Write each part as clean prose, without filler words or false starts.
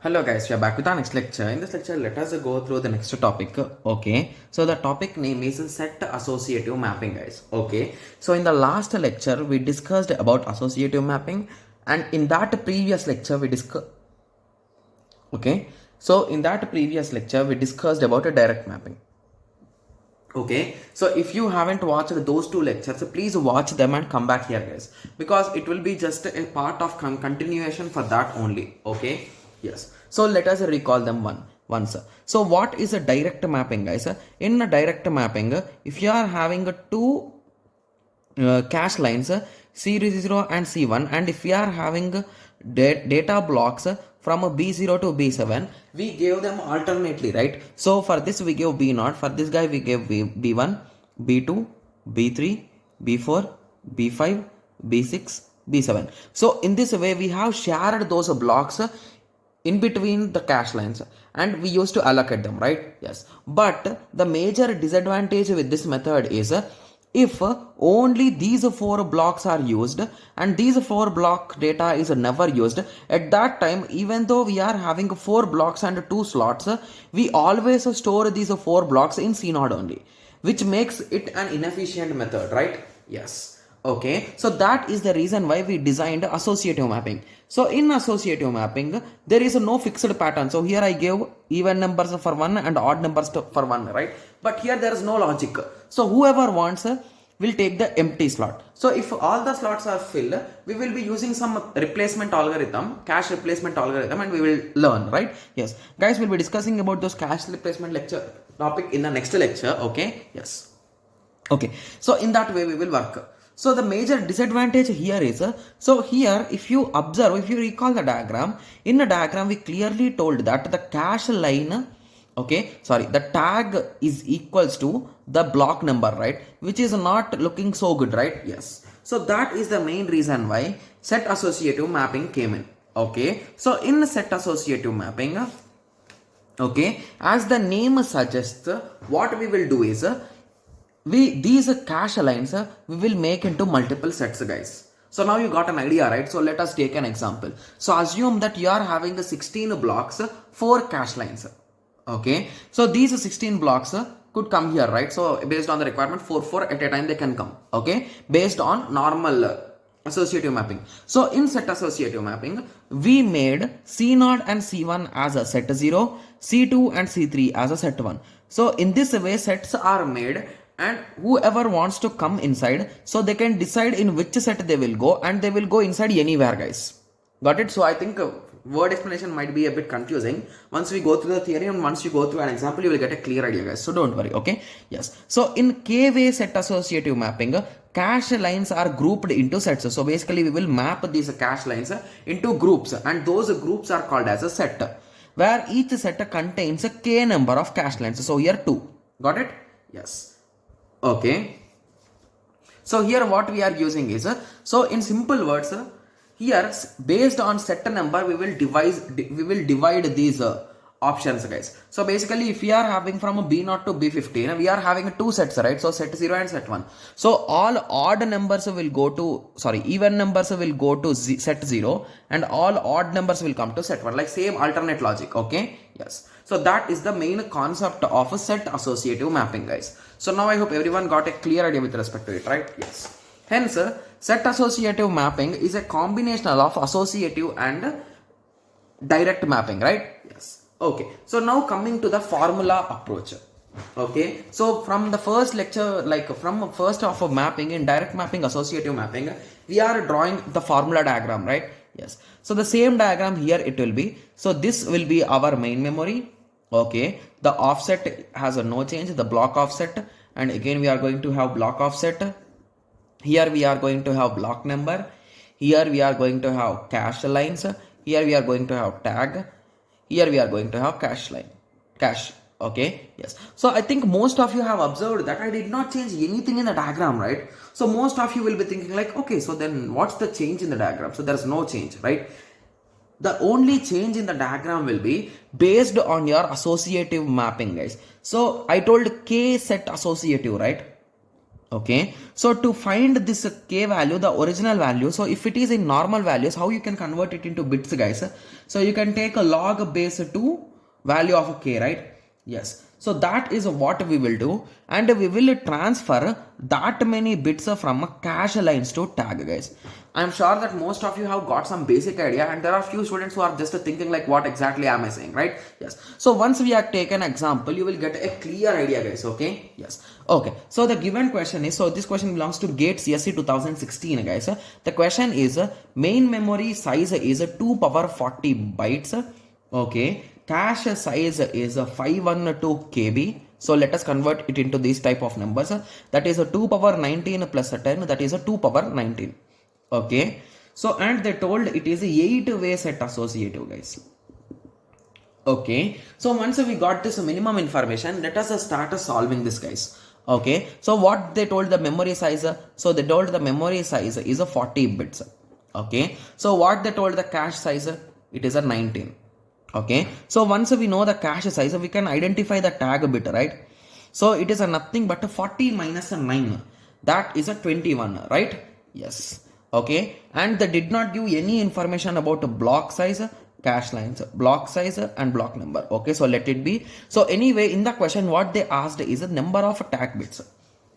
Hello guys, we are back with our next lecture. In this lecture, let us go through the next topic. Okay, so the topic name is set associative mapping, guys. Okay, so in the last lecture, we discussed about associative mapping, and in that previous lecture, we discussed. Okay, so in that previous lecture, we discussed about a direct mapping. Okay, so if you haven't watched those two lectures, please watch them and come back here, guys, because it will be just a part of continuation for that only. Okay, yes, so let us recall them once. So what is a direct mapping, guys? In a direct mapping, if you are having two cache lines, C0 and C1, and if we are having data blocks from B0 to B7, we gave them alternately, right? So for this we give B0, for this guy we gave B1, B2, B3, B4, B5, B6, B7. So in this way we have shared those blocks in between the cache lines and we used to allocate them, right? Yes, but the major disadvantage with this method is if only these four blocks are used and these four block data is never used, at that time, even though we are having four blocks and two slots, we always store these four blocks in C node only, which makes it an inefficient method, right? Yes. Okay, so that is the reason why we designed associative mapping. So in associative mapping, there is no fixed pattern. So here I gave even numbers for one and odd numbers for one, right? But here there is no logic. So whoever wants will take the empty slot. So if all the slots are filled, we will be using some replacement algorithm, cache replacement algorithm, and we will learn, right? Yes, guys, we'll be discussing about those cache replacement lecture topic in the next lecture. Okay, yes. Okay, so in that way we will work. So the major disadvantage here is, so here if you observe, if you recall the diagram, in the diagram we clearly told that the cache line, the tag is equals to the block number, right? Which is not looking so good, right? Yes. So that is the main reason why set associative mapping came in. Okay, so in set associative mapping, okay, as the name suggests, what we will do is, these cache lines we will make into multiple sets, guys. So now you got an idea, right? So let us take an example. So assume that you are having 16 blocks, 4 cache lines. Okay, so these 16 blocks could come here, right? So based on the requirement, 4 at a time they can come. Okay, based on normal associative mapping. So in set associative mapping, we made C0 and C1 as a set 0, C2 and C3 as a set 1. So in this way sets are made, and whoever wants to come inside, so they can decide in which set they will go, and they will go inside anywhere, guys. Got it? So I think word explanation might be a bit confusing. Once we go through the theory and once you go through an example, you will get a clear idea, guys. So don't worry. Okay, yes. So in K-way set associative mapping, cache lines are grouped into sets. So basically we will map these cache lines into groups, and those groups are called as a set, where each set contains a k number of cache lines. So here 2. Got it? Yes. Okay, so here what we are using is, so in simple words, here based on set number we will divide these options, guys. So basically if we are having from B0 to B15, we are having two sets, right? So set 0 and set 1. So all odd numbers will go to, even numbers will go to set 0, and all odd numbers will come to set 1, like same alternate logic. Okay, yes. So that is the main concept of a set associative mapping, guys. So now I hope everyone got a clear idea with respect to it, right? Yes. Hence, set associative mapping is a combination of associative and direct mapping, right? Yes. Okay. So now coming to the formula approach. Okay. So from the first lecture, like from first of mapping, in direct mapping, associative mapping, we are drawing the formula diagram, right? Yes. So the same diagram here it will be. So this will be our main memory. Okay, the offset has a no change, the block offset, and again we are going to have block offset. Here we are going to have block number. Here we are going to have cache lines. Here we are going to have tag. Here we are going to have cache line, cache. Okay, yes. So I think most of you have observed that I did not change anything in the diagram, right? So most of you will be thinking like, okay, so then what's the change in the diagram? So there's no change, right? The only change in the diagram will be based on your associative mapping, guys. So I told K set associative, right? Okay, so to find this k value, the original value, so if it is in normal values, how you can convert it into bits, guys? So you can take a log base 2 value of k, right? Yes, so that is what we will do, and we will transfer that many bits from cache lines to tag, guys. I'm sure that most of you have got some basic idea, and there are few students who are just thinking like, what exactly am I saying, right? Yes, so once we have taken example, you will get a clear idea, guys. Okay, yes. Okay, so the given question is, so this question belongs to GATE CSE 2016, guys. The question is, main memory size is 2 power 40 bytes. Okay, cache size is 512 KB. So let us convert it into these type of numbers. That is a 2 power 19 plus a 10, that is a 2 power 19. Okay, so and they told it is a 8-way set associative, guys. Okay, so once we got this minimum information, let us start solving this, guys. Okay, so what they told the memory size, so they told the memory size is a 40 bits. Okay, so what they told the cache size, it is a 19. Okay, so once we know the cache size, we can identify the tag bit, right? So it is a nothing but a 40 minus a 9, that is a 21, right? Yes. Okay, and they did not give any information about block size, cache lines, block size and block number. Okay, so let it be. So anyway, in the question what they asked is the number of tag bits.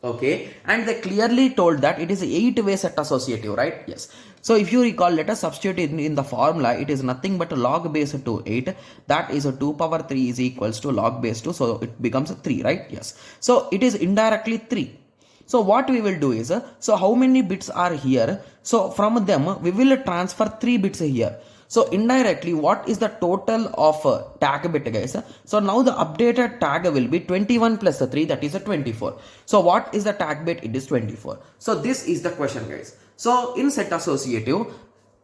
Okay, and they clearly told that it is 8-way set associative, right? Yes. So if you recall, let us substitute in the formula. It is nothing but log base 2 8, that is a 2 power 3 is equals to log base 2, so it becomes 3, right? Yes, so it is indirectly 3. So what we will do is, so how many bits are here? So from them we will transfer 3 bits here. So indirectly, what is the total of tag bit, guys? So now the updated tag will be 21 plus 3, that is a 24. So what is the tag bit? It is 24. So this is the question, guys. So in set associative,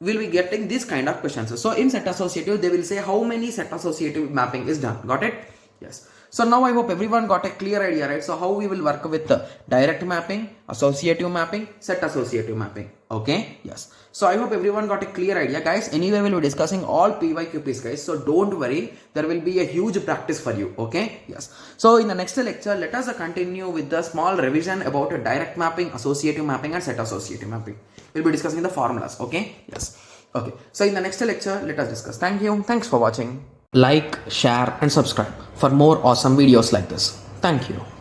we'll be getting this kind of questions. So in set associative, they will say how many set associative mapping is done. Got it? Yes. So now I hope everyone got a clear idea, right? So how we will work with direct mapping, associative mapping, set associative mapping. Okay, yes. So I hope everyone got a clear idea, guys. Anyway, we'll be discussing all PYQPs, guys. So don't worry, there will be a huge practice for you. Okay, yes. So in the next lecture, let us continue with the small revision about direct mapping, associative mapping and set associative mapping. We'll be discussing the formulas. Okay, yes. Okay, so in the next lecture, let us discuss. Thank you. Thanks for watching. Like, share and subscribe for more awesome videos like this. Thank you.